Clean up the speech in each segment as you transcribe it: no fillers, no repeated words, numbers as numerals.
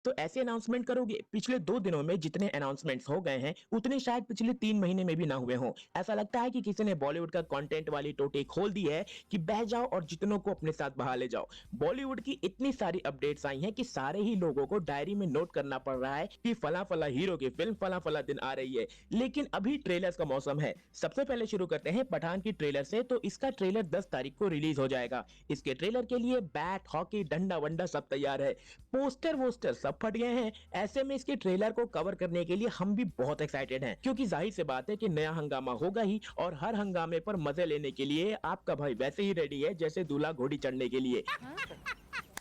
तो ऐसे अनाउंसमेंट करोगे? पिछले 2 दिनों में जितने अनाउंसमेंट्स हो गए हैं, उतने शायद पिछले 3 महीने में भी ना हुए हों। ऐसा लगता है कि किसी ने बॉलीवुड का कंटेंट वाली टोटी खोल दी है कि बह जाओ और जितनों को अपने साथ बहा ले जाओ। बॉलीवुड की इतनी सारी अपडेट्स आई हैं कि सारे ही लोगों को डायरी में नोट करना पड़ रहा है कि फला-फला हीरो की फिल्म फला-फला दिन आ रही है। लेकिन अभी ट्रेलर्स का मौसम है। सबसे पहले शुरू करते हैं पठान की ट्रेलर से, तो इसका ट्रेलर 10 तारीख को रिलीज हो जाएगा। इसके ट्रेलर के लिए बैट, हॉकी, डंडा-वंडा सब तैयार है। पोस्टर वोस्टर सब फट गए हैं। ऐसे में इसके ट्रेलर को कवर करने के लिए हम भी बहुत एक्साइटेड हैं, क्योंकि जाहिर सी बात है कि नया हंगामा होगा ही, और हर हंगामे पर मजे लेने के लिए आपका भाई वैसे ही रेडी है जैसे दूल्हा घोड़ी चढ़ने के लिए।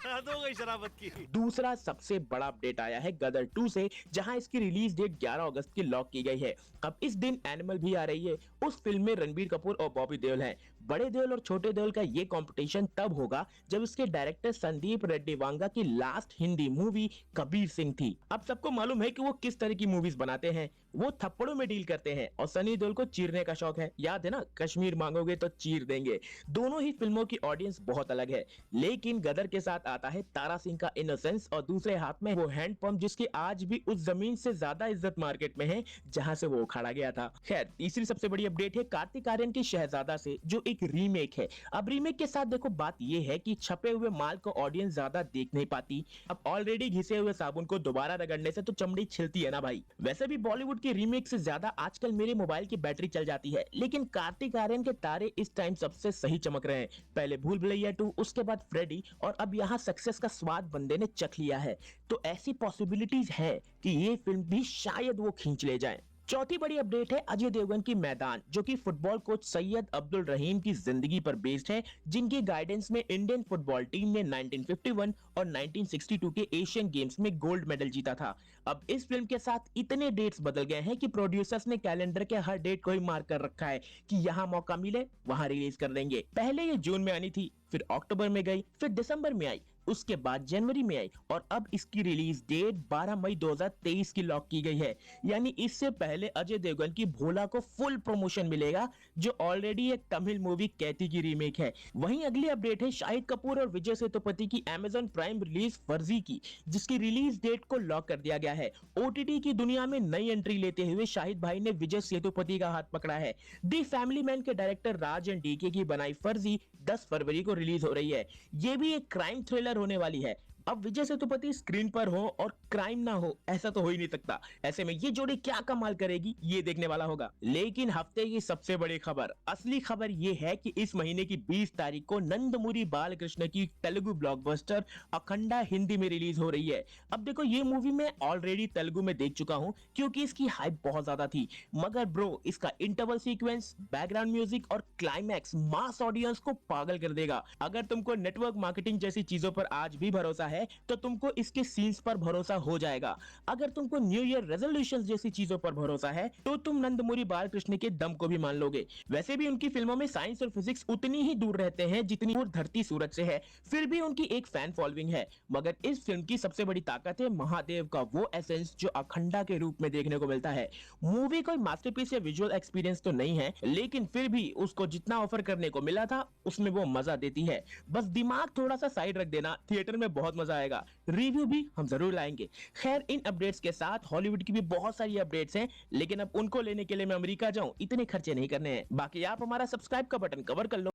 हद हो गई शराबत की। दूसरा सबसे बड़ा अपडेट आया है गदर 2 से, जहां इसकी रिलीज डेट 11 अगस्त की लॉक की गई है। अब इस दिन एनिमल भी आ रही है। उस फिल्म में रणबीर कपूर और बॉबी देओल हैं। बड़े देओल और छोटे देओल का ये कंपटीशन तब होगा जब इसके डायरेक्टर संदीप रेड्डी वांगा की लास्ट हिंदी मूवी कबीर सिंह थी। अब सबको मालूम है कि वो किस तरह की मूवीज बनाते हैं। वो थप्पड़ों में डील करते हैं और सनी देओल को चीरने का शौक है। याद है ना, कश्मीर मांगोगे तो चीर देंगे। दोनों ही फिल्मों की ऑडियंस बहुत अलग है, लेकिन गदर के साथ आता है तारा सिंह का इनोसेंस और दूसरे हाथ में वो हैंड पंप, जिसकी आज भी उस जमीन से ज्यादा इज्जत मार्केट में है जहां से वो उखाड़ा गया था। खैर, तीसरी सबसे बड़ी अपडेट है कार्तिक आर्यन की शहजादा से, जो एक रीमेक है। अब रीमेक के साथ देखो, बात ये है कि छपे हुए माल को ऑडियंस ज्यादा देख नहीं पाती। अब ऑलरेडी घिसे हुए साबुन को दोबारा रगड़ने से तो चमड़ी छिलती है ना भाई। वैसे भी बॉलीवुड की रीमेक से ज्यादा आजकल मेरे मोबाइल की बैटरी चल जाती है, लेकिन कार्तिक आर्यन के तारे इस टाइम सबसे सही चमक रहे हैं। पहले भूल भुलैया 2, उसके बाद फ्रेडी, और अब यहाँ सक्सेस का स्वाद बंदे ने चख लिया है। तो ऐसी पॉसिबिलिटीज है कि ये फिल्म भी शायद वो खींच ले जाए। चौथी बड़ी अपडेट है अजय देवगन की मैदान, जो कि फुटबॉल कोच सैयद अब्दुल रहीम की जिंदगी पर बेस्ड है, जिनकी गाइडेंस में इंडियन फुटबॉल टीम ने 1951 और 1962 के एशियन गेम्स में गोल्ड मेडल जीता था। अब इस फिल्म के साथ इतने डेट्स बदल गए हैं कि प्रोड्यूसर्स ने कैलेंडर के हर डेट को ही मार्क कर रखा है कि यहाँ मौका मिले वहां रिलीज कर देंगे। पहले ये जून में आनी थी, फिर अक्टूबर में गई, फिर दिसंबर में आई, उसके बाद जनवरी में आई, और अब इसकी रिलीज डेट 12 मई 2023 की लॉक की गई है। यानी इससे पहले अजय देवगन की भोला को फुल प्रमोशन मिलेगा, जो ऑलरेडी एक तमिल मूवी कैथी की रीमेक है। वहीं अगली अपडेट है शाहिद कपूर और विजय सेतुपति की अमेजॉन प्राइम रिलीज फर्जी की, जिसकी रिलीज डेट को लॉक कर दिया गया है। ओटीटी की दुनिया में नई एंट्री लेते हुए शाहिद भाई ने विजय सेतुपति का हाथ पकड़ा है। दी फैमिली मैन के डायरेक्टर राज एंड डीके की बनाई फर्जी 10 फरवरी को रिलीज हो रही है। ये भी एक क्राइम थ्रिलर होने वाली है। अब विजय सेतुपति स्क्रीन पर हो और क्राइम ना हो, ऐसा तो हो ही नहीं सकता। ऐसे में ये जोड़ी क्या कमाल करेगी, ये देखने वाला होगा। लेकिन हफ्ते की सबसे बड़ी खबर, असली खबर ये है कि इस महीने की 20 तारीख को नंदमुरी बालकृष्ण की तेलुगु ब्लॉकबस्टर अखंडा हिंदी में रिलीज हो रही है। अब देखो, ये मूवी मैं ऑलरेडी तेलुगु में देख चुका हूँ, क्योंकि इसकी हाइप बहुत ज्यादा थी। मगर ब्रो, इसका इंटरवल सीक्वेंस, बैकग्राउंड म्यूजिक और क्लाइमैक्स मास ऑडियंस को पागल कर देगा। अगर तुमको नेटवर्क मार्केटिंग जैसी चीजों पर आज भी भरोसा है, तो तुमको इसके सीन्स पर भरोसा हो जाएगा। अगर तुमको न्यू ईयर रेजोल्यूशंस जैसी चीजों पर भरोसा है, तो तुम नंदमुरी बालकृष्ण के दम को भी मान लोगे। वैसे भी उनकी फिल्मों में साइंस और फिजिक्स उतनी ही दूर रहते हैं जितनी दूर धरती सूरज से है, फिर भी उनकी एक फैन फॉलोइंग है। मगर इस फिल्म की सबसे बड़ी ताकत है महादेव का वो एसेंस जो अखंडा के रूप में देखने को मिलता है। मूवी कोई मास्टरपीस या विजुअल एक्सपीरियंस तो नहीं है, लेकिन फिर भी उसको जितना ऑफर करने को मिला था, उसमें वो मजा देती है। बस दिमाग थोड़ा सा साइड रख देना, थिएटर में बहुत मजा आएगा। रिव्यू भी हम जरूर लाएंगे। खैर, इन अपडेट्स के साथ हॉलीवुड की भी बहुत सारी अपडेट्स हैं, लेकिन अब उनको लेने के लिए मैं अमेरिका जाऊं, इतने खर्चे नहीं करने हैं। बाकी आप हमारा सब्सक्राइब का बटन कवर कर लो।